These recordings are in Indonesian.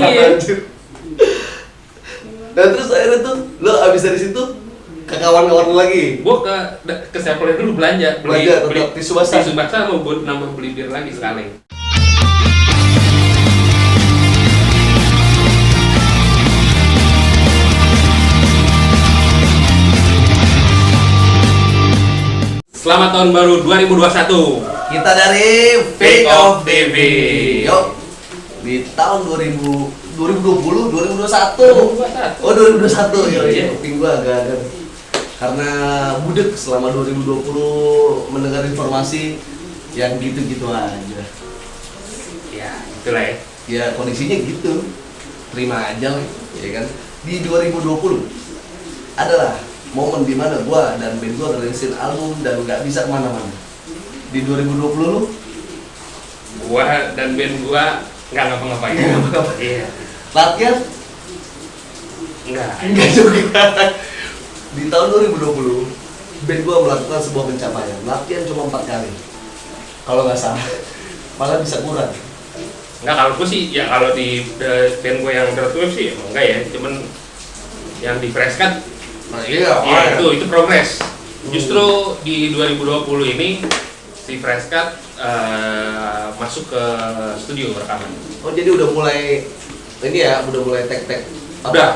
Iya. Dan terus akhirnya tuh lo abis dari situ ke kawan-kawan lagi. Gua ke Seven dulu belanja Tetap tisu basah. Tisu basah mau buat nambah beli bir lagi sekali. Selamat tahun baru 2021. Kita dari Fake of TV. Yuk, di tahun 2021. 2021. Oh 2021, Iya. ya kuping gua agak karena budek selama 2020 mendengar informasi yang gitu-gitu aja. Ya, itulah ya. Ya kondisinya gitu, terima aja lah, ya kan. Di 2020 adalah momen dimana gua dan band gua ngerisin album dan nggak bisa kemana-mana. Di 2020 lu? Gua dan band gua nggak ngapa-ngapain. Iya. Latihan? Enggak juga. Di tahun 2020 band gua melakukan sebuah pencapaian. Latihan cuma 4 kali. Kalau nggak salah, malah bisa kurang. Enggak, kalau gua sih ya kalau di band gua yang tertutup sih emang enggak ya, cuman yang di Preskat. Nah iya, Ya, itu progres. Justru di 2020 ini si Preskat masuk ke studio rekaman. Oh jadi udah mulai ini ya, udah mulai tek-tek Udah.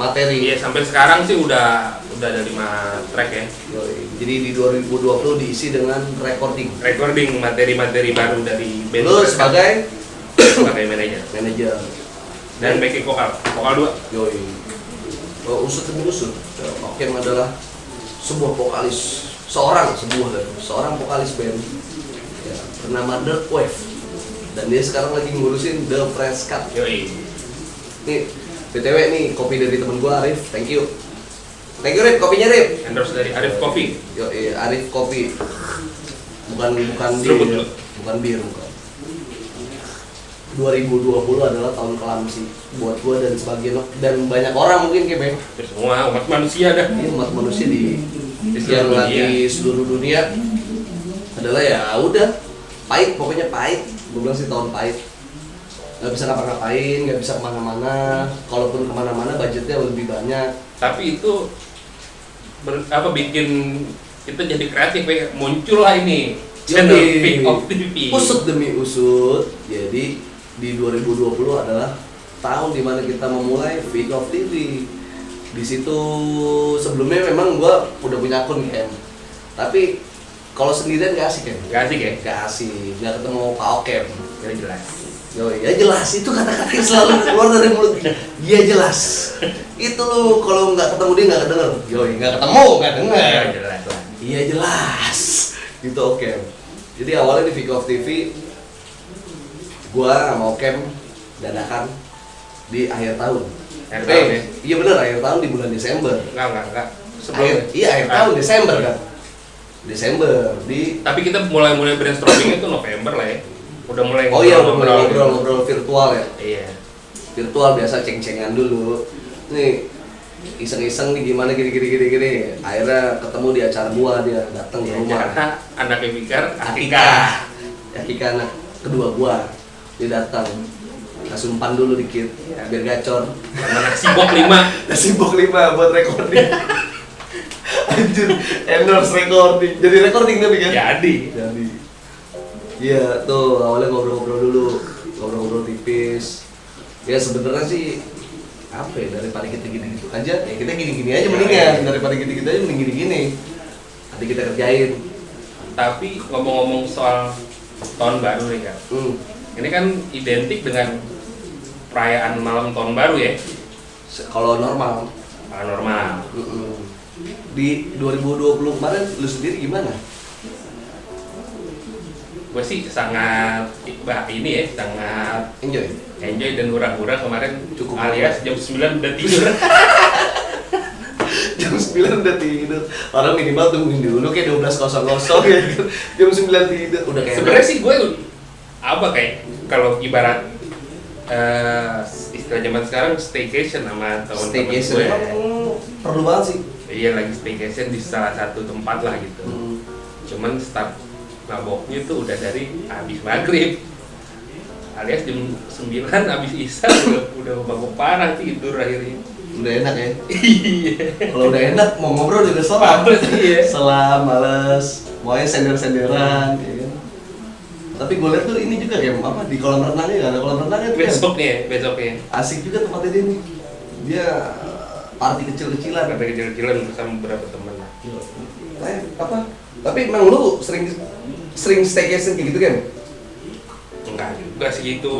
materi. Iya, sampai sekarang sih udah ada 5 track ya. Yoi. Jadi di 2020 diisi dengan recording. Recording materi-materi baru dari band Lu Preskat sebagai manajer manajer dan backing vokal 2. Yoi. Usut demi usut. Okem adalah sebuah vokalis, seorang vokalis band ya, bernama The Wave, dan dia sekarang lagi ngurusin The Preskat. Yoi. Nih, BTW nih kopi dari temen gua Arif, thank you Rip, kopinya Rip. Endorse dari Arif Coffee. Yoi, Arif Kopi. Bukan Seruput bir, dulu. bukan bir, bukan. 2020 adalah tahun kelam sih buat gua dan sebagian dan banyak orang mungkin kayak Semua umat manusia dah. ini umat manusia di seluruh yang dunia. di seluruh dunia adalah ya udah pahit, pokoknya pahit. Gue bilang sih tahun pahit, nggak bisa ngapa-ngapain, nggak bisa kemana-mana. Kalaupun kemana-mana budgetnya lebih banyak. Tapi itu bikin kita jadi kreatif ya. Muncul lah ini channel Fake of TV. Usut demi usut. Jadi di 2020 adalah tahun dimana kita memulai Fake of TV. Di situ sebelumnya memang gua udah punya akun kan, tapi kalau sendirian gak asik kan? Gak asik ya? Gak asik, gak ketemu Pak Okem. Ya jelas. Ya jelas, itu kata-kata yang selalu keluar dari mulut. Iya jelas. Itu lu kalau nggak ketemu dia nggak kedenger. Yoi, nggak ketemu nggak denger. Ya jelas lah. Iya jelas. Gitu Okem. Jadi awalnya di Fake of TV, gua sama Okem dadakan di akhir tahun. Akhir tahun ya? Iya bener, akhir tahun di bulan Desember. Enggak. Akhir tahun Desember kan. Desember di. Tapi kita mulai brainstorming itu November lah ya. Udah mulai Oh iya, ngobrol virtual ya. Iya. Virtual biasa ceng-cengan dulu. Nih iseng-iseng nih gimana gini. Akhirnya ketemu di acara gua, dia datang ke rumah. Jakarta, anaknya Fikar, Akika anak kedua gua. Dia datang. Kasih umpan dulu dikit, biar gacor. sama nasi box 5. Nasi box 5 buat recording. Anjir, endorse recording. Jadi recording tapi kan? Jadi. Iya, tuh awalnya ngobrol-ngobrol tipis. Ya sebenarnya sih apa ya, daripada kita gini-gitu aja, ya kita gini-gini aja mendingan. Daripada gini-gitu aja mending gini-gini. Nanti kita kerjain. Tapi ngomong-ngomong soal tahun baru nih kan. Ini kan identik dengan perayaan malam tahun baru ya. Kalau normal. Normal. Di 2020 kemarin lu sendiri gimana? Gue sih sangat sangat enjoy dan hura-hura kemarin. Cukup alias jam 9 udah tidur. Jam 9 udah tidur. Orang minimal tungguin dulu kayak 12.00 ya. Jam 9 tidur udah kayak. Sebenarnya sih gue kayak kalau ibarat istilah zaman sekarang staycation sama teman-teman staycation gue. Perlu banget sih. Iya, lagi staycation di salah satu tempat lah gitu. Cuman start maboknya tuh udah dari habis maghrib. alias jam 9 habis isya udah mabuk parah tidur akhirnya. Udah enak ya. Iya. Kalau udah enak mau ngobrol juga selam. Iya. Selam, males, maunya sender-senderan, ya kan. Tapi gue liat tuh ini juga kayak apa di kolam renangnya, nggak ada kolam renangnya tuh kan. Besoknya. Asik juga tempatnya dia nih. Dia party kecil-kecilan. Sampai kecil-kecilan bersama beberapa teman. Apa? Tapi emang lu sering staycation kayak gitu kan? Enggak juga sih itu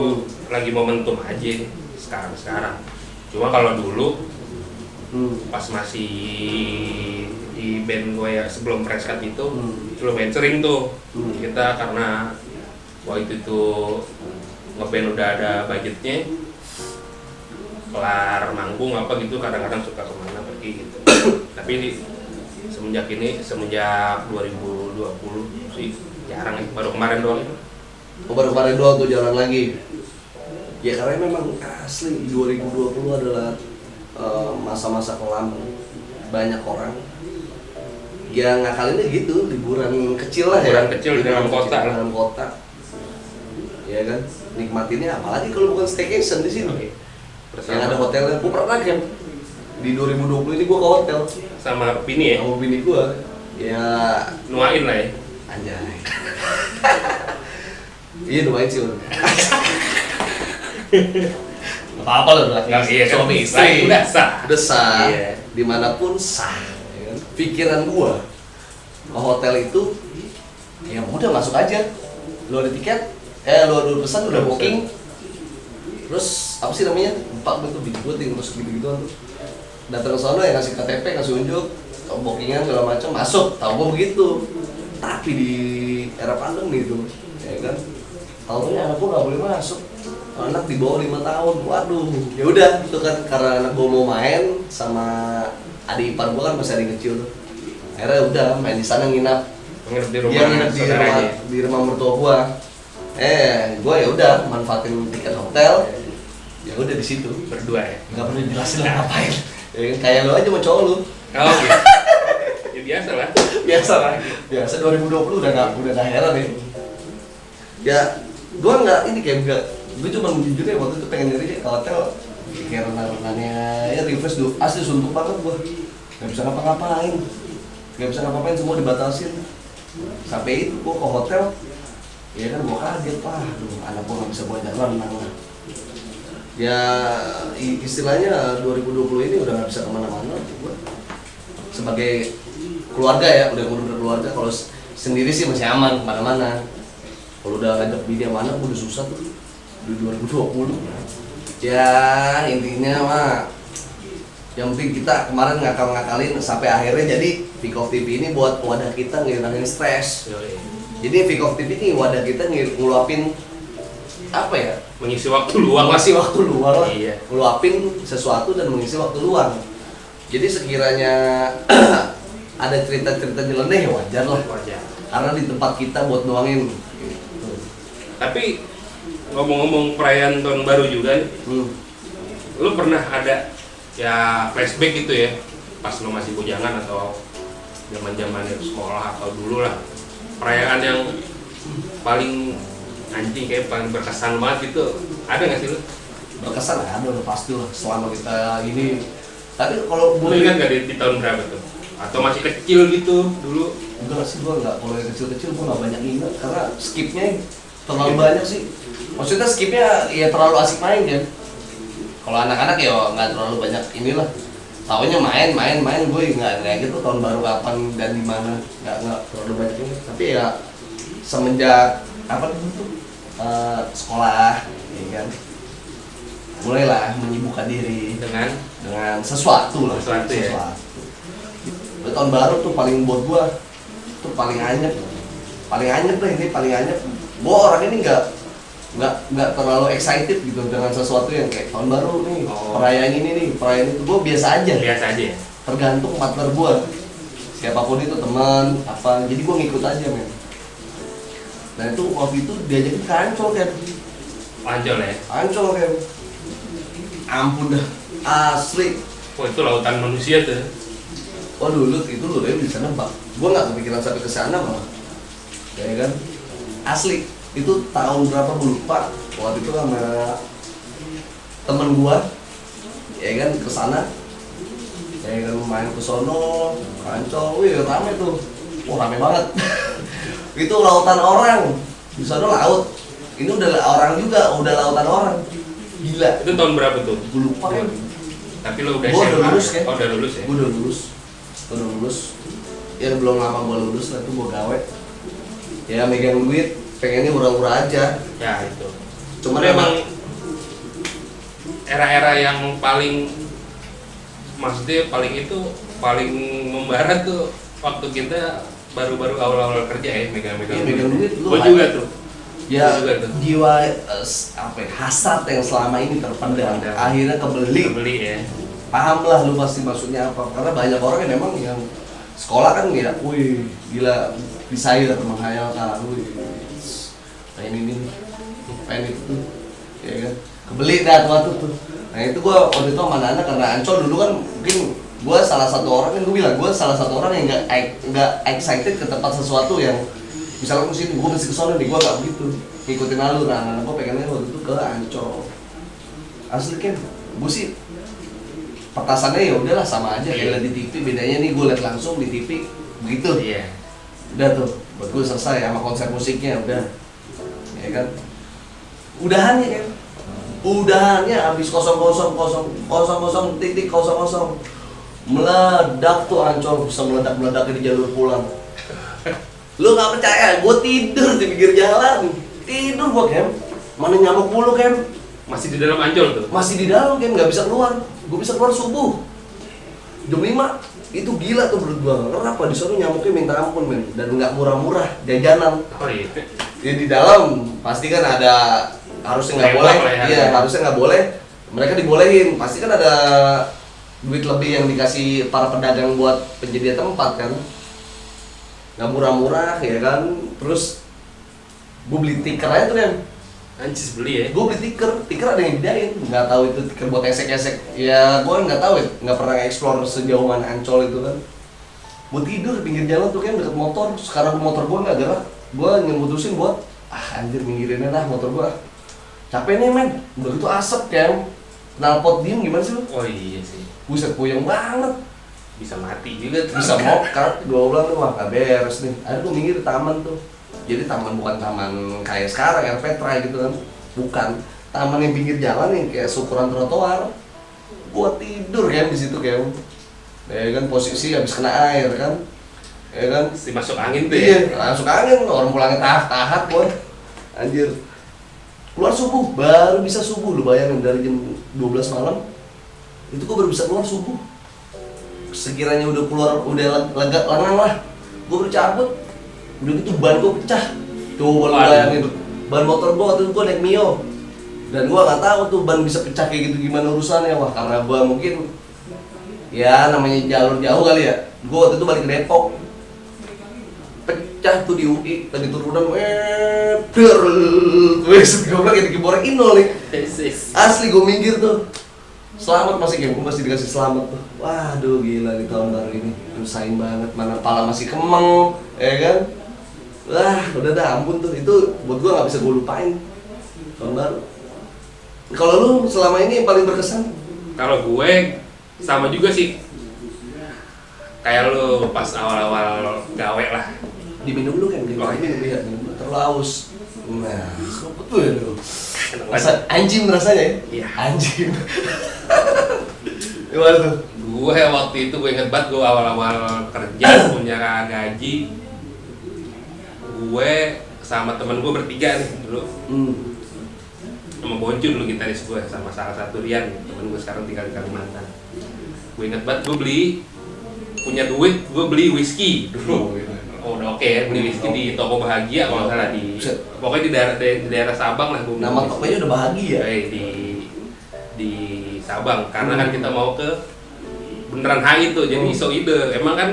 lagi momentum aja sekarang. Cuma kalau dulu pas masih di band gue ya sebelum Preskat itu lumayan sering tuh kita karena waktu itu ngeband udah ada budgetnya, kelar manggung apa gitu kadang-kadang suka kemana pergi gitu. Tapi semenjak 2020 sih jarang ya, baru kemarin doang. Baru kemarin doang tuh jalan lagi. Ya karena memang asli 2020 adalah masa-masa kelam banyak orang yang ngakalinnya gitu, liburan kecil lah ya. Liburan kecil di dalam kota lah. Dalam kota. Ya kan, nikmatinnya apalagi kalau bukan staycation di sini. Oke. Yang ada hotelnya, gue pernah kan di 2020 ini gue ke hotel Sama bini ya? sama bini gue. Ya Nuain lah ya? anjay. Iya doain sih udah. Apa-apa lah udah Nggak, iya, suami sah, istri. udah sah. Udah sah. Iya. Dimanapun sah. Ya kan? Pikiran gua ke hotel itu ya udah masuk aja. Lu ada tiket, lu ada pesan udah booking. Terus apa sih namanya? Empat bentuk booking terus gitu-gitu tuh. Datang ke sana ya ngasih KTP, ngasih unjuk, bookingan segala macam masuk. Tahu gua begitu. Tapi di era pandemi itu, ya kan? Tahu anak gua nggak boleh masuk. Anak di bawah 5 tahun, waduh, ya udah itu kan karena anak gua mau main sama adik ipar gua kan masih adik kecil tuh. Akhirnya udah main di sana nginap. Nginep di rumah Dia nginep saudaranya. di rumah mertua gua. Gua ya udah manfaatin tiket hotel. Ya udah di situ. Berdua ya? Nggak perlu jelasin lah ngapain. Ya, kayak lo aja mau cowok lu. Oh gitu. Ya biasa lah. Biasa lah. Biasa 2020 udah nggak heran ya. Ya, gua nggak ini kayak nggak. Gue cuma jujur ya waktu itu pengen nyari ke hotel kayak renang-renangnya ya refresh dulu, asli suntuk banget gua nggak bisa ngapa-ngapain semua dibatasin sampai itu gua ke hotel ya kan gua kaget aduh anak gua nggak bisa gua ajak renang lah ya istilahnya 2020 ini udah nggak bisa kemana-mana gua sebagai keluarga ya udah keluarga kalau sendiri sih masih aman kemana-mana kalau udah ngajak bini yang mana udah susah tuh di 2020 ya intinya mah yang penting kita kemarin ngakalin sampai akhirnya jadi Pick of TV ini buat wadah kita ngilangin stres jadi Pick of TV ini wadah kita ngeluapin apa ya Mengisi waktu luang. mengisi waktu luang lah Iya. ngeluapin sesuatu dan mengisi waktu luang jadi sekiranya ada cerita-cerita nyeleneh ya wajar lah Wajar. karena di tempat kita buat nuangin Tapi ngomong-ngomong perayaan tahun baru juga nih, lu pernah ada ya flashback gitu ya pas lu masih bujangan atau zaman-zaman sekolah atau dulu lah perayaan yang paling anjing kayak paling berkesan banget gitu ada nggak sih lu? Berkesan ada udah pasti lah selama kita ini tapi kalau Lu ingat nggak di tahun berapa tuh? Atau masih kecil gitu dulu? enggak sih gua nggak kalau yang kecil-kecil gua nggak banyak ingat karena skipnya terlalu banyak sih maksudnya skipnya ya terlalu asik main kan kalau anak-anak ya nggak terlalu banyak inilah tahunya main gue nggak gitu tahun baru kapan dan di mana nggak terlalu banyak ini tapi ya semenjak apa itu sekolah ya kan mulailah menyibukkan diri Dengan sesuatu lah Sesuatu ya. tahun baru tuh paling buat gua tuh paling anyep deh ini paling anyep gua orang ini nggak terlalu excited gitu dengan sesuatu yang kayak tahun baru nih perayaan ini nih perayaan itu gua biasa aja ya? tergantung partner gua siapapun itu teman apa jadi gua ngikut aja men nah itu waktu itu diajakin ke Ancol kan Ancol kan ampun dah asli Wah itu lautan manusia tuh. waduh lu itu lu di sana bang gua nggak kepikiran sampai ke sana malah ya kan asli itu tahun berapa gue lupa waktu itu sama temen gua ya kan kesana ya kan main ke sono Ancol, wih rame tuh, wah rame banget. Itu lautan orang, di sono laut, ini udah orang juga, udah lautan orang, gila. Itu tahun berapa tuh? Gue lupa kan. Tapi lo udah Gua SMA? udah lulus kan? Oh udah lulus ya? Gue udah lulus, ya belum lama gue lulus lah tuh gue gawe, ya megang duit, pengennya murah-murah aja. Ya itu. Cuman Tapi emang era-era yang paling, maksudnya paling membara tuh waktu kita baru-baru awal-awal kerja ya, megang-megang Iya, megang duit, lu Gue kan- juga tuh. ya Gua juga tuh. jiwa apa ya, hasrat yang selama ini terpendam akhirnya kebeli. Ya. Paham lah lu pasti maksudnya apa, karena banyak orang yang memang yang sekolah kan ya, wih gila desire menghayalkan, wih pengen ini pengen itu tuh, ya kan kebeli dah waktu tuh. Nah itu gua waktu itu sama anak karena Ancol dulu kan mungkin gua salah satu orang kan, gua bilang gua salah satu orang yang nggak excited ke tempat sesuatu yang misalnya ke sini gua mesti ke sana nih, gua nggak begitu ngikutin alur. Nah gua pengennya waktu itu ke Ancol asli kan. Gua sih petasannya ya udahlah sama aja kayak lihat di TV, bedanya nih gue lihat langsung di TV begitu. Iya. Udah tuh buat gue selesai sama konsep musiknya udah, ya kan udahannya kan, udahannya habis 0000 meledak tuh Ancol, bisa meledak di jalur pulang. Lu nggak percaya, gue tidur di pinggir jalan, tidur gue Kem, mana nyamuk mulu Kem, Masih di dalam Ancol tuh. masih di dalam Kem, nggak bisa keluar. Gue bisa keluar subuh jam 5, itu gila tuh menurut gua. Kenapa di sana nyamuknya minta ampun men, dan nggak murah-murah jajanan. Oh iya. Ya di dalam pasti kan ada, harusnya nggak boleh, iya harusnya nggak boleh. Mereka dibolehin, pasti kan ada duit lebih yang dikasih para pedagang buat penyedia tempat kan. Nggak murah-murah ya kan. Terus gue beli tiker aja tuh kan. Anjis beli ya. Gue beli tiker ada yang bedain, nggak tahu itu tiker buat esek-esek. Ya gue nggak tahu ya, nggak pernah explore sejauh mana Ancol itu kan. Gue tidur di pinggir jalan tuh kan deket motor. Sekarang motor gue nggak gerak, gue nyemutusin buat anjir minggirin aja motor gue. Capek nih men, udah gitu asap kan. Knalpot diem gimana sih lu? Oh iya sih. Buset puyeng banget, Bisa mati juga tuh. bisa mokat. Gue bilang wah nggak beres nih. Akhirnya gue minggir di taman tuh. Jadi taman bukan taman kayak sekarang air Petra gitu kan, bukan taman yang pinggir jalan yang kayak syukuran trotoar. Gua tidur kan di situ kan, ya kan posisi habis kena air kan, ya kan. Si masuk angin tuh Iya, ya. masuk angin, orang pulangnya tahap boy, anjir. Keluar subuh, baru bisa subuh, lu bayangin dari jam 12 malam, itu gua baru bisa keluar subuh. Sekiranya udah keluar, udah lega lengang lah, gua baru cabut. Udah gitu ban gue pecah. Coba lu bayangin, ban motor gue waktu itu gue naik Mio, dan gue nggak tahu tuh ban bisa pecah kayak gitu gimana urusannya. Wah karena gue mungkin ya namanya jalur jauh kali ya. Gue waktu itu balik ke Depok, pecah tuh di UI tadi turunan, wes gue bilang kayak dikiborek Inol nih. Asli gue minggir tuh. Selamat masih game, gue masih dikasih selamat tuh. Waduh gila di tahun baru ini nyusahin banget, mana pala masih kemeng, ya kan? Wah udah dah ampun tuh, itu buat gue nggak bisa gue lupain tahun baru. Kalau lu selama ini yang paling berkesan? Kalau gue sama juga sih. Kayak lu pas awal-awal gawe lah. Diminum dulu kan, minum ya, minum dulu, terlalu haus. Nah, seruput tuh ya dulu. Rasa anjing rasanya ya? Iya. Anjing. Gimana tuh? Gue waktu itu gue inget banget gue awal-awal kerja punya gaji. Gue sama temen gue bertiga nih dulu. Sama Boncu dulu gitaris gue, sama salah satu Rian, temen gue sekarang tinggal di Kalimantan. Gue inget banget gue punya duit, gue beli whisky dulu. Oh udah oke ya, beli whisky di toko Bahagia kalau nggak salah pokoknya di daerah Sabang lah gue. Nama tokonya udah Bahagia. Di Sabang, karena kan kita mau ke Bundaran HI tuh, jadi iso ide. Emang kan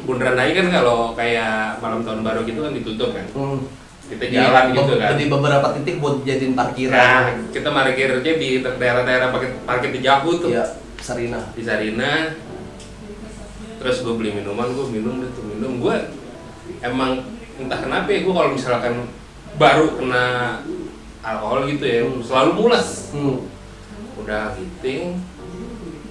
Bundaran HI kan kalau kayak malam tahun baru gitu kan ditutup kan. Kita jalan gitu kan. Di beberapa titik buat jadiin parkiran. Nah, kita parkirnya di daerah-daerah parkir di Jahu tuh. Iya, Sarina. Di Sarina. Terus gue beli minuman, gue minum. Gue emang entah kenapa ya, gue kalau misalkan baru kena alkohol gitu ya, selalu mules. Hmm. Udah giting,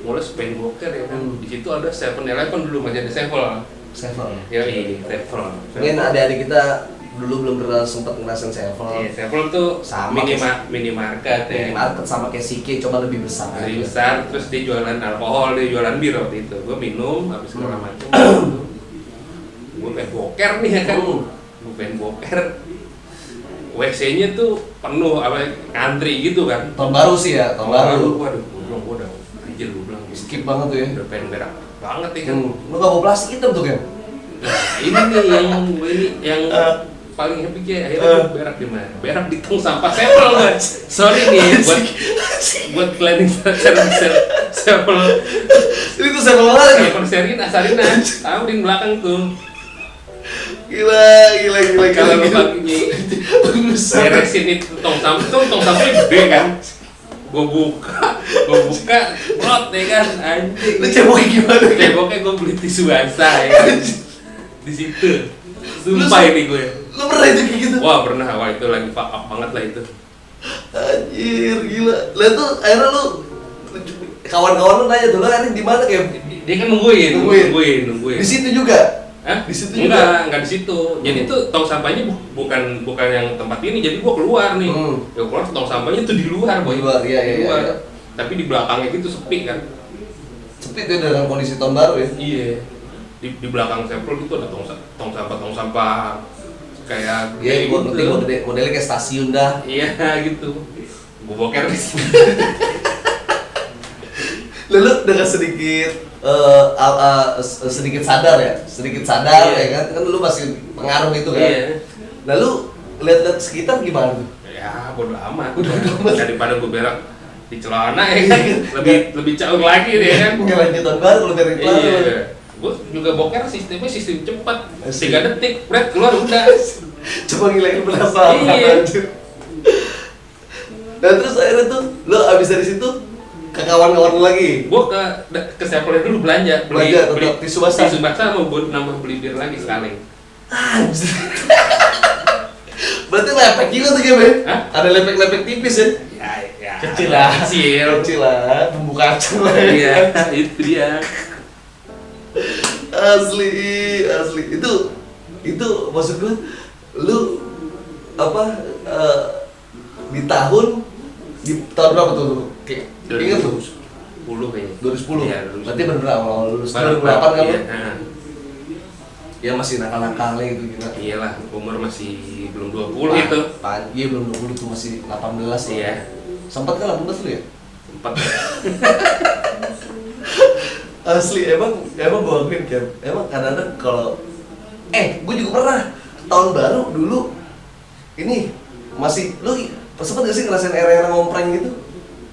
mules pengen boker ya kan. Di situ ada 7-Eleven dulu, masih ada Sevel. Sevel. Ya iya, Sevel. Mungkin adik-adik kita dulu belum pernah sempat ngerasain Sevel. Iya, Sevel tuh Sama minimarket ya. Minimarket sama kayak Sike, coba lebih besar. Lebih besar, terus dia jualan alkohol, dia jualan bir waktu itu. Gue minum, habis segala macam. Gue pengen boker nih ya kan. Gue pengen boker. WC-nya tuh penuh, ngantri gitu kan. Tahun baru sih ya, tahun baru. Waduh, gue udah anjir, gue bilang Skip banget tuh ya. udah pengen berak banget ya kan. Lu gak mau plastik hitam tuh kan? Nah, ini nih yang paling happy kayak akhirnya gue berak di mana? Berak di tong sampah Sevel kan. Sorry nih buat planning Sevel. Ini tuh Sevel lagi. Sarina, tahu di belakang tuh. Gila. Kalau lu paginya beresin itu tong sampah gede kan. Gue buka, brot ya kan, anjing. Lu ceboknya gimana? Ceboknya gue beli tisu basah ya kan. Di situ. Sumpah ini gue. Lu pernah itu kayak gitu? Wah pernah, itu lagi fuck up banget lah itu. Anjir, gila. Lah tuh akhirnya lu kawan-kawan lu nanya tuh, lu akhirnya di mana kayak? Dia kan nungguin. Di situ juga. Hah? Di situ juga? Enggak di situ. Jadi tuh tong sampahnya bukan yang tempat ini. Jadi gua keluar nih. Ya keluar tong sampahnya tuh di luar, boy. Di luar, iya. Tapi di belakangnya gitu sepi kan. Sepi tuh dengan kondisi tahun baru ya. Iya. Di belakang Sevel itu ada tong sampah kayak Iya, gua ngerti modelnya kayak stasiun dah. Iya gitu. Gua boker di sini. Lalu dengan sedikit sadar ya, Iya. ya kan lu masih pengaruh itu kan. Iya. Lalu lihat sekitar gimana tuh? Ya bodo amat. Daripada gue berak di celana ya kan, lebih caur lagi deh kan. Ngelain tahun baru lu berak keluar. Iya. Gue juga boker sistem cepat, 3 detik, berat keluar udah. Coba ngilangin berapa? Iya. Anjir. Dan terus akhirnya tuh lu abis dari situ ke kawan-kawan lu lagi. Gue ke Sevel dulu belanja Tetap tisu basah. Tisu basah mau buat nambah beli bir lagi sekali. Anjir. Berarti lepek juga tuh game ya? Hah? Ada lepek-lepek tipis ya? Ya. Kecil lah. Kecil lah. Bumbu kacang lah. Iya, itu dia. Asli. Itu maksud gue, lu di tahun berapa tuh? Ingat tuh? 2010 kayaknya. 2010. Iya, 2010. Berarti bener-bener awal lulus. Baru 2008 kan lu? iya, Ya masih nakal-nakalnya gitu gila. Iyalah, umur masih belum 20 itu. Iya belum 20 tuh, masih 18 tuh. Iya. Sempat kan 18 lu ya? 4. Asli, emang gue akuin Kem. Emang kadang-kadang kalau gue juga pernah tahun baru dulu ini masih lu sempet gak sih ngerasain era-era ngompreng gitu?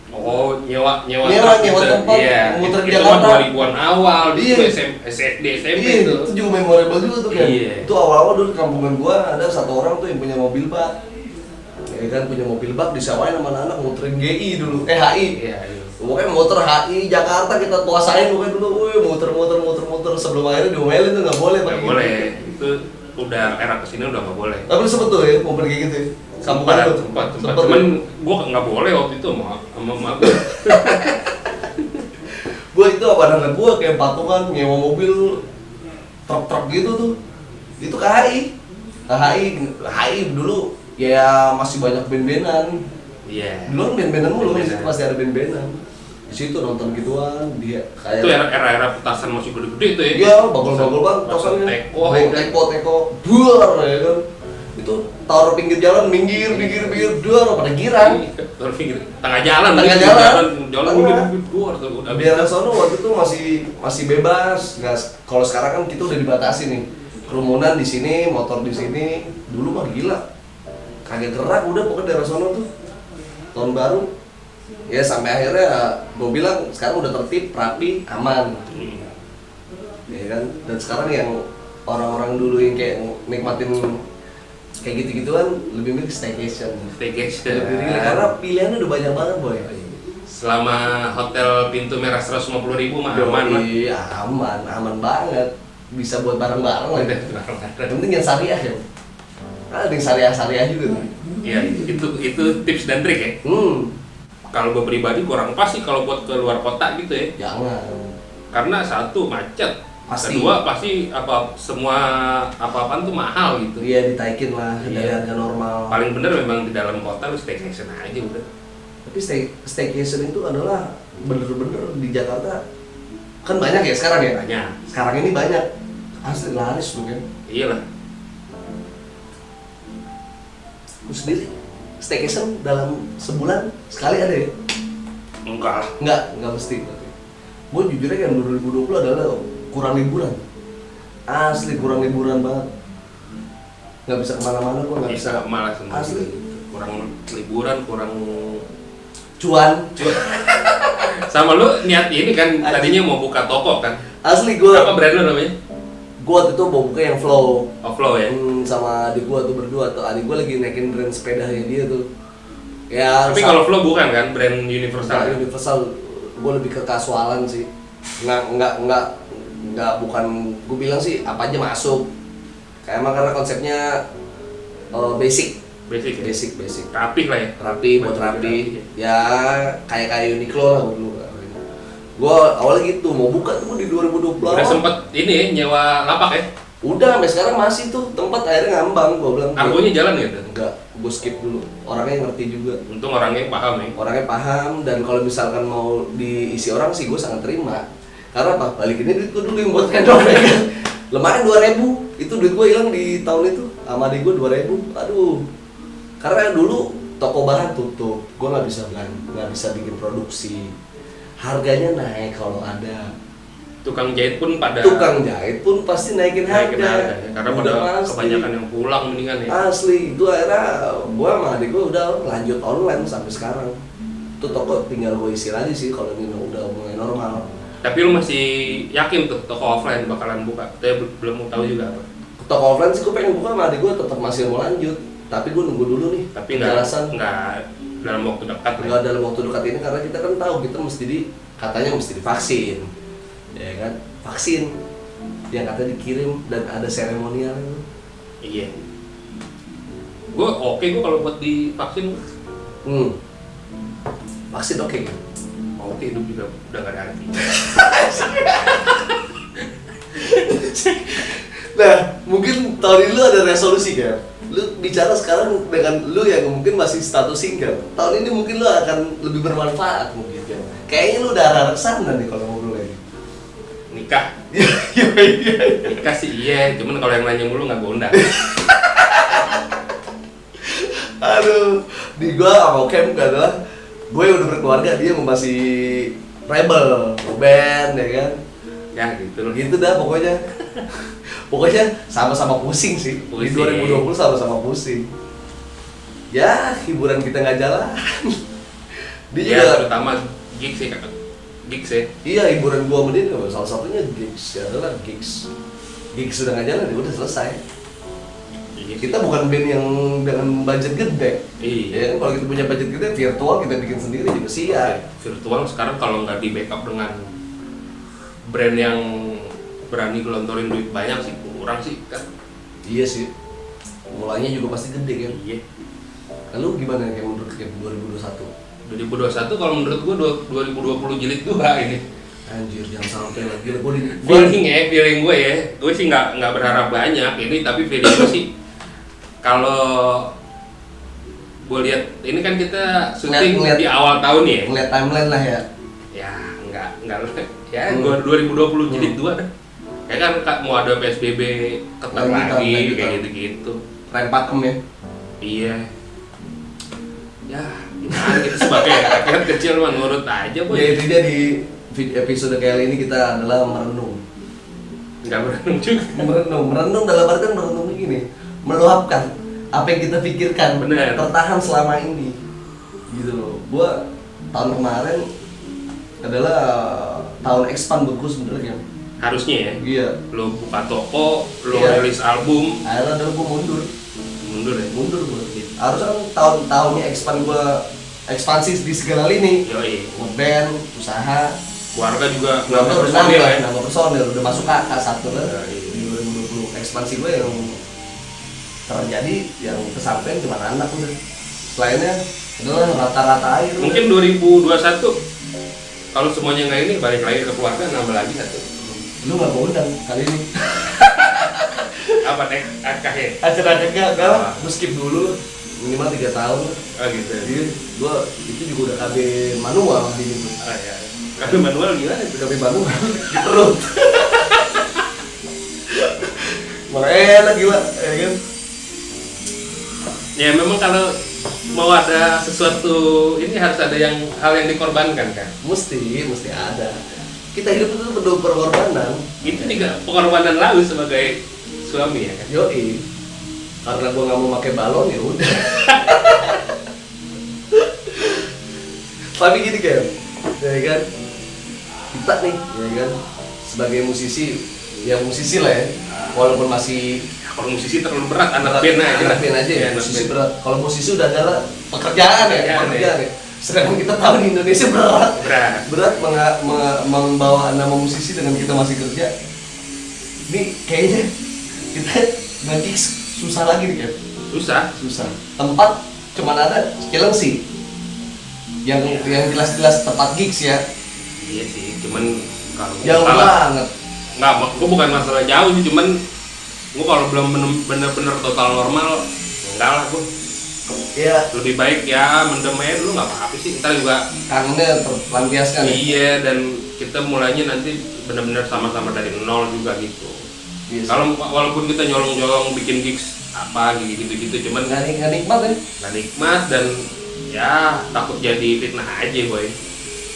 Oh, nyewa tempat, iya, muter di itu Jakarta. 2000-an awal, Iya. itu SD, SMP Iya, tuh. itu juga memorable juga tuh kan. Iya. Itu awal-awal dulu di kampungan gua ada satu orang tuh yang punya mobil bak. Ya kan punya mobil bak disewain sama anak muterin GI dulu, HI. Iya. Pokoknya motor HI Jakarta kita kuasain pokoknya dulu, muter sebelum akhirnya diomelin tuh nggak boleh Nggak pakai boleh, gitu. itu udah era kesini udah nggak boleh. Tapi lu sempet tuh ya mobil kayak gitu ya? Kampungan lu? Sempat. Sempet Cuman ya? gua nggak boleh waktu itu sama emak gua. Gua itu pandangan gua kayak patungan nyewa mobil truk gitu tuh. Itu ke HI dulu ya masih banyak band-bandan. Iya. Dulu kan band-bandan mulu, Band-bandan. pasti ada band-bandan. Di situ nonton gituan, dia kayak Itu era petasan masih gede-gede itu ya. iya, bagol-bagol banget Petasan tosannya. teko. Buar ya kan. Itu taruh pinggir jalan, minggir, duar pada girang. Terus pinggir tengah jalan. Jalan keluar tuh udah Di daerah sono waktu itu masih bebas. Nggak, kalau sekarang kan kita udah dibatasi nih. Kerumunan di sini, motor di sini. Dulu mah gila. Kagak gerak udah pokoknya daerah sono tuh. Tahun baru. Ya sampai akhirnya gue bilang sekarang udah tertib, rapi, aman. Ya kan? Dan sekarang yang orang-orang dulu yang kayak nikmatin kayak gitu-gituan lebih milih staycation. Lebih milih karena pilihannya udah banyak banget boy. Selama hotel pintu merah 150.000 mah aman lah. Iya aman banget. Bisa buat bareng-bareng lah. Yang penting yang syariah ya. Ada yang syariah juga tuh. Iya, itu tips dan trik ya. Kalau gue pribadi kurang pas sih kalau buat ke luar kota gitu ya. Jangan. Karena satu macet, Pasti. kedua pasti semua apa-apaan tuh mahal gitu. Iya, ditaikin lah Iya. dari harga normal. Paling bener memang di dalam kota lu staycation aja udah. Tapi staycation itu adalah bener-bener di Jakarta kan banyak ya sekarang ya. Banyak. Sekarang ini banyak asli laris tuh kan. Iyalah. Lu sendiri staycation dalam sebulan sekali ada ya? Enggak lah. Enggak mesti. Gue jujur aja yang 2020 adalah kurang liburan. Asli kurang liburan banget. Nggak bisa kemana-mana, gue nggak bisa. Malah semua Asli. kurang liburan, kurang Cuan. sama lu niat ini kan tadinya mau buka toko kan. Asli gue. Apa brand lu namanya? Gue waktu itu mau buka yang Flow. Offlow ya. Sama adik gue tuh berdua tuh. Adik gue lagi naikin brand sepedanya dia tuh. Ya. Tapi kalau Flow bukan kan brand universal. Universal, gue lebih ke kasualan sih. Nggak bukan, gue bilang sih apa aja masuk. Kayak emang karena konsepnya basic. Basic ya. Basic. Rapih lah ya. Rapi, buat Baju rapi. rapi, Ya kayak Uniqlo lah dulu. Gue awalnya gitu mau buka tuh di 2020. Udah sempet ini ya, nyewa lapak ya. Udah sampai sekarang masih tuh tempat akhirnya ngambang. Gue bilang. Argonya jalan gitu. Enggak, gue skip dulu. Orangnya ngerti juga. Untung orangnya paham ya. Orangnya paham, dan kalau misalkan mau diisi orang sih gue sangat terima. Karena apa? Balikin duit gue dulu yang buat handle ya kan. Lumayan 2.000, itu duit gue hilang di tahun itu. Sama adik gue 2.000, aduh. Karena dulu toko bahan tutup, gue nggak bisa bikin produksi. Harganya naik kalau ada. Tukang jahit pun pada Tukang jahit pun pasti naikin harga. ya. Karena Udah pada pasti. kebanyakan yang pulang mendingan ya. Asli, itu akhirnya gue sama adik gue udah lanjut online sampai sekarang. Itu toko tinggal gue isi lagi sih kalau ini udah mulai normal. Tapi lu masih yakin tuh toko offline bakalan buka? Saya belum mau tahu juga apa. Toko offline sih gue pengen buka sama adik gue, tetap masih mau lanjut. Tapi gue nunggu dulu nih Tapi nggak penjelasan. dalam waktu dekat. Nggak dalam waktu dekat ini, karena kita kan tahu kita katanya mesti divaksin, ya kan? Vaksin yang katanya dikirim dan ada seremonial. Iya. Gue kalau buat divaksin. Vaksin oke kan? Oke, hidup juga udah gak ada arti. Nah, mungkin tahun ini lu ada resolusi kan? Lu bicara sekarang dengan lu yang mungkin masih status single. Tahun ini mungkin lu akan lebih bermanfaat mungkin kan? Kayaknya lu udah arah sana nih kalau ngobrol lagi. Nikah. Nikah sih iya, cuman kalau yang nanya mulu nggak gondang. Aduh, di gua sama Kem adalah gue yang udah berkeluarga, dia masih rebel, band ya kan? Ya gitu loh. Gitu dah pokoknya. Pokoknya sama-sama pusing sih. Di 2020 sama-sama pusing. Ya, hiburan kita nggak jalan. Dia Ya juga, terutama gigs sih kakak. Gigs ya. iya, hiburan gua sama dia salah satunya gigs, ya adalah gigs. Gigs sudah nggak jalan, ya udah selesai. Iya. Kita bukan band yang dengan budget gede. Iya. Ya kan, kalau kita punya budget gede, virtual kita bikin sendiri juga siap. Virtual sekarang kalau nggak di backup dengan brand yang berani gelontorin duit banyak sih kurang sih kan. Iya sih. Mulainya juga pasti gede kan. Iya. Lalu gimana kayak menurut kayak 2021? 2021 kalau menurut gua 2020 jilid 2 ini. Anjir, jangan sampai lagi. Feeling gue ya, gue sih nggak berharap banyak ini, tapi feeling gue sih kalau gue lihat ini kan kita syuting Ngeliat- di awal tahun ya. ngeliat timeline lah ya. Ya nggak ya 2020 jilid 2 dah. Kayak kan mau ada PSBB ketat lagi kayak gitu-gitu. Rem pakem ya. Iya. Ya gimana kita sebagai rakyat kecil mah nurut aja boy. Ya intinya di episode kali ini kita adalah merenung. Nggak berenung juga. Merenung dalam artian merenung gini, meluapkan apa yang kita pikirkan, Bener. tertahan selama ini, gitu loh. Gua tahun kemarin adalah tahun expand buat gua sebenarnya. Harusnya ya. Iya. Lo buka toko, lo Iya. rilis album, Akhirnya adalah gua mundur mundur ya. gua. Harusnya kan tahun-tahunnya expand gua, ekspansi di segala lini, Yoi. ngeband, usaha. Keluarga juga Keluarga udah personil ya. nambah personil, udah masuk kakak satu kan. Ya, iya. Di 2020 ekspansi gue yang terjadi yang kesampaian cuma anak udah. lainnya adalah rata-rata air. Mungkin 2021 kalau semuanya nggak ini balik lagi ke keluarga, nambah lagi satu. Lu nggak mau undang kali ini. Apa nek AKH? Acara enggak lah, lu skip dulu minimal 3 tahun. Oh gitu. Jadi gua itu juga udah KB manual di situ. Oh ya. Tapi manual gimana itu? KB manual di perut. Malah enak gila, ya kan? Ya memang kalau mau ada sesuatu ini harus ada hal yang dikorbankan kan. Mesti ada. Kita hidup itu penuh pengorbanan. Itu juga pengorbanan lalu sebagai suami ya kan. Yoi. Karena gua nggak mau pakai balon ya udah. Tapi gini kan, ya kan? Kita nih, ya kan? Sebagai musisi, ya musisi lah ya. Walaupun masih Kalau musisi terlalu berat, anak band aja ya, anak musisi band. berat. Kalau musisi udah adalah pekerjaan ya. Sedangkan kita tahu di Indonesia berat membawa nama musisi dengan kita masih kerja. Ini kayaknya kita nanti susah lagi nih kan? Susah. Tempat cuman ada Cilengsi. Yang jelas-jelas tempat gigs ya. Iya sih, cuman kalau Jauh banget. Nggak, gue bukan masalah jauh sih, cuman gue kalau belum bener-bener total normal, enggak lah gue. Iya. Lebih baik ya mendem aja dulu, nggak apa-apa sih. Ntar juga Kangennya terlampiaskan ya. iya, dan kita mulainya nanti bener-bener sama-sama dari nol juga gitu. Yes. Kalau walaupun kita nyolong-nyolong bikin gigs apa gitu-gitu, cuman nggak nikmat ya. nggak nikmat dan ya takut jadi fitnah aja boy.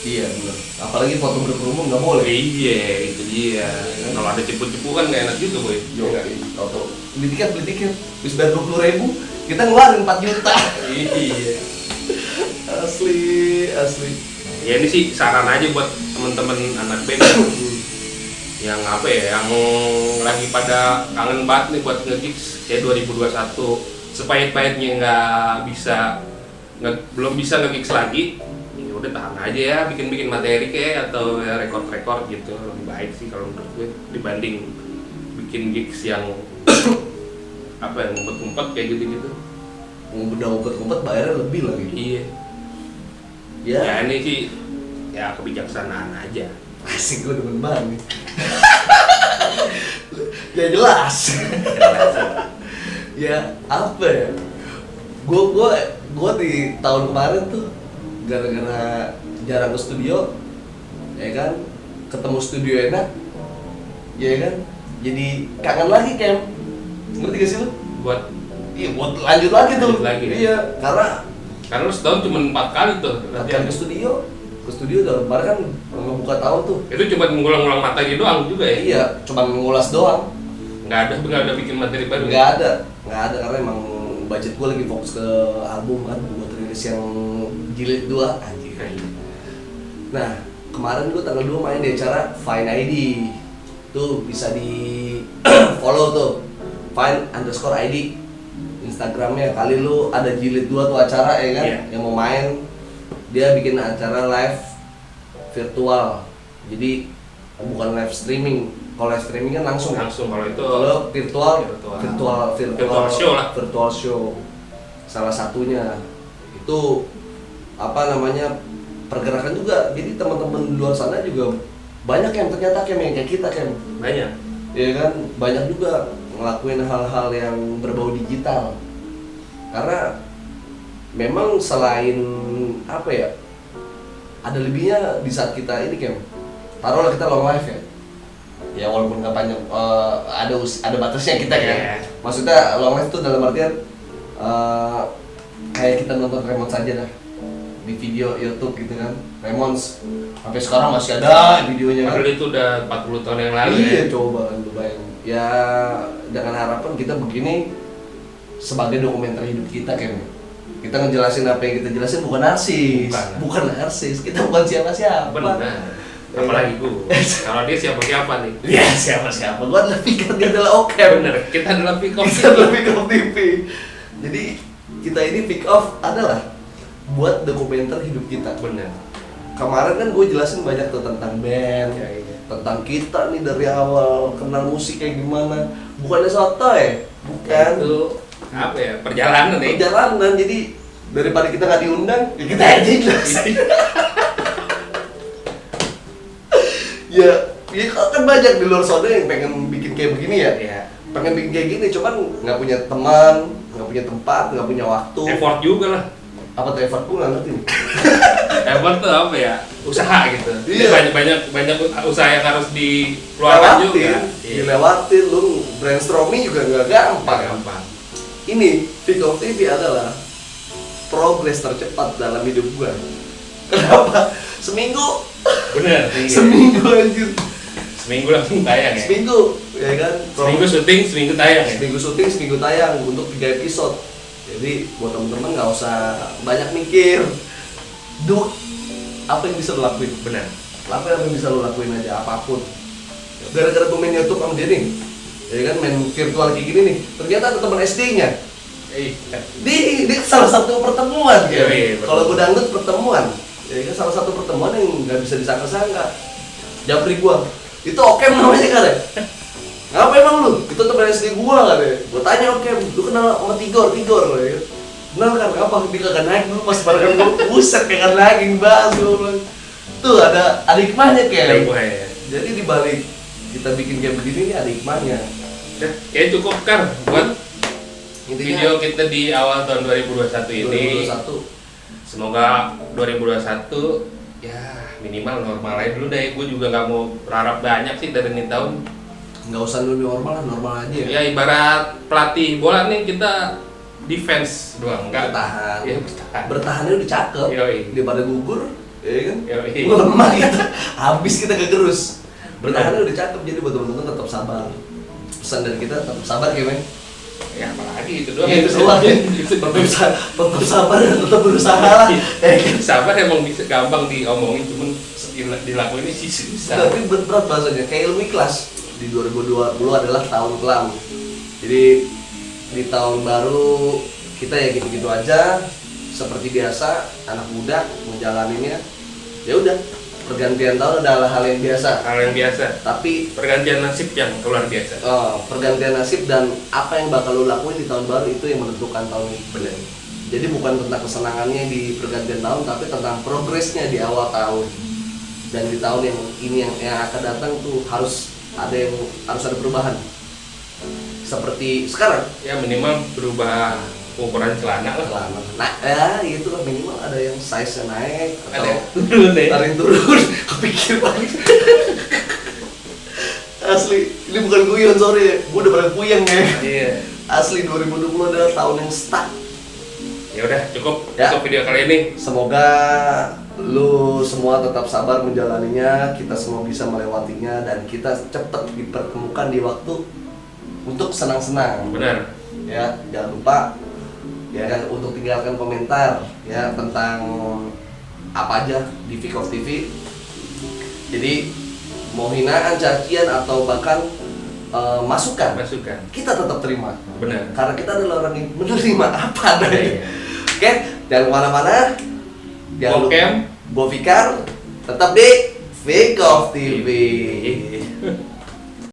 Iya benar. Apalagi foto berkerumun nggak boleh. Iya, itu dia. Kalau ada cepu-cepu kan nggak enak juga boy. Yo, foto. Beli tiket. Bisa bayar 20.000, kita ngeluarin 4 juta. Iya. Asli. Ya ini sih saran aja buat temen-temen anak band yang apa ya, yang lagi pada kangen banget nih buat nge-gigs kayak 2021. Sepahit-pahitnya belum bisa nge-gigs lagi. Ya udah tahan aja ya, bikin materi kayak atau ya record gitu, lebih baik sih kalau menurut gue dibanding bikin gigs yang apa yang ngumpet-ngumpet kayak gitu-gitu. Udah ngumpet bayarnya lebih lagi. Iya. Ya. Ya ini sih ya kebijaksanaan aja. Asik, gue demen banget nih. Ya jelas. Ya apa ya? Gue di tahun kemarin tuh gara-gara jarang ke studio, ya kan, ketemu studio enak, ya kan, jadi kangen lagi Kem. Ngerti gak sih lu? Buat Lanjut lagi tuh. Lanjut lagi, ya? Iya, karena lu setahun cuma 4 kali tuh latihan ke studio udah kemarin kan ngebuka tahun tuh. Itu cuma mengulang-ulang materi doang juga ya? Iya, cuma ngulas doang. Nggak ada bikin materi baru? Nggak ada karena emang budget gue lagi fokus ke album kan, buat rilis yang jilid 2 anjir. Nah, kemarin gue tanggal 2 main di acara Fine ID. Tuh bisa di follow tuh, Fine_ID Instagramnya. Kali lu ada jilid 2 tuh acara ya kan, yang mau main. Dia bikin acara live virtual. Jadi bukan live streaming. Kalau live streaming kan langsung. Kalau itu virtual show lah. Virtual show. Salah satunya itu apa namanya, pergerakan juga. Jadi teman-teman di luar sana juga banyak yang ternyata kayak kita banyak. Ya kan, banyak juga ngelakuin hal-hal yang berbau digital. Karena memang selain apa ya, ada lebihnya di saat kita ini taruhlah kita long live ya walaupun nggak panjang, ada batasnya kita kan. Maksudnya long live itu dalam artian kayak kita nonton Ramones aja dah di video YouTube gitu kan. Ramones sampai sekarang masih ada videonya kan. Padahal itu udah 40 tahun yang lalu. Iya, coba kan lu bayangin. Ya dengan harapan kita begini sebagai dokumenter hidup kita kita ngejelasin apa yang kita jelasin, bukan narsis, kita bukan siapa-siapa. Benar. Apalagi gue. Kalau dia siapa-siapa nih. Iya, siapa-siapa. Gua adalah Fikar, dia adalah Oke. Bener, kita adalah pick off. Kita adalah Pick Off TV. Jadi kita ini Pick Off adalah buat dokumenter hidup kita. Bener. Kemarin kan gue jelasin banyak tuh tentang band, tentang kita nih dari awal kenal musik kayak gimana. Bukannya sotoy, bukan. Itu apa ya, perjalanan. Jadi daripada kita nggak diundang, ya kita aja jelasin. Ya kan banyak di luar sana yang pengen bikin kayak begini ya. Iya. Pengen bikin kayak gini, cuman nggak punya teman, nggak punya tempat, nggak punya waktu. Effort juga lah. Apa tuh effort? Gue nggak ngerti nih. Effort tuh apa ya? Usaha gitu. Iya. Banyak usaha yang harus dikeluarkan juga. Dilewatin, lu brainstorming juga nggak gampang. Gampang. Ini Peak of TV adalah progres tercepat dalam hidup gua. Kenapa? Seminggu. Bener. Iya. Seminggu anjir. Seminggu langsung tayang ya. Seminggu, ya kan? Seminggu syuting, seminggu tayang ya. Seminggu syuting, seminggu tayang untuk 3 episode. Jadi buat temen-temen nggak usah banyak mikir. Do apa yang bisa lo lakuin. Benar. Apa yang bisa lo lakuin aja, apapun. Gara-gara gue main YouTube sama dia nih, ya kan main virtual kayak gini nih, ternyata ada teman SD-nya. Di salah satu pertemuan ya. Kalau gue dangdut pertemuan, ya kan salah satu pertemuan yang nggak bisa disangka-sangka. Japri gua, itu Okem namanya kan ya? Ngapa emang lu? Itu teman SD gua kan ya? Gua tanya Okem, lu kenal sama Tigor ya? Kenal kan? Apa? Dia kagak naik dulu pas barengan gua, buset kagak naik bahas gua bilang. Tuh ada hikmahnya kayak. Jadi dibalik kita bikin kayak begini nih ada hikmahnya. Kayak cukup Kar buat Intinya, video kita di awal tahun 2021 ini. 2021. Semoga 2021 ya minimal normal aja dulu deh. Gue juga nggak mau berharap banyak sih dari ini tahun. Nggak usah lebih normal lah, normal aja ya. Ya ibarat pelatih bola nih kita defense doang, nggak Bertahan. Ya, bertahan. Bertahannya udah cakep. Yoi. Daripada gugur, ya kan? Yoi. Lemah kita, habis kita kegerus. Bertahannya udah cakep, jadi buat teman-teman tetap sabar. Pesan dari kita tetap sabar ya men. Ya apalagi itu doang. Ya, itu doang. Tetap sabar dan tetap berusaha lah. Ya kan? Sabar emang bisa gampang diomongin, cuman dilakuin sih susah. Tapi berat bahasanya, kayak ilmu ikhlas. Di 2020 adalah tahun kelam. Jadi di tahun baru kita ya gitu-gitu aja, seperti biasa anak muda menjalaninya. Ya udah, pergantian tahun adalah hal yang biasa. Hal yang biasa. Tapi Pergantian nasib yang luar biasa. pergantian nasib dan apa yang bakal lo lakuin di tahun baru itu yang menentukan tahun ini. Benar. Jadi bukan tentang kesenangannya di pergantian tahun, tapi tentang progresnya di awal tahun. Dan di tahun yang ini yang akan datang tuh harus ada perubahan. Seperti sekarang, Ya minimal berubah ukuran celana lah. celana. Nah, ya itu lah minimal ada yang size-nya naik Ada atau turun deh. tarik turun. Kepikir banget. Asli, ini bukan guyon, sorry. Gue udah pernah puyeng ya. Iya. Asli 2020 adalah tahun yang stuck. Ya udah cukup Ya. cukup video kali ini. Semoga lu semua tetap sabar menjalaninya, kita semua bisa melewatinya dan kita cepat dipertemukan di waktu untuk senang-senang. Benar. Ya, jangan lupa ya kan untuk tinggalkan komentar ya tentang apa aja di Peak of TV. Jadi mau hinaan, cacian atau bahkan masukan, kita tetap terima. Benar. Karena kita adalah orang yang menerima apa adanya. Iya. Oke, jangan kemana-mana. Jangan lupa. Bokem. Bovikar tetap di Peak of TV.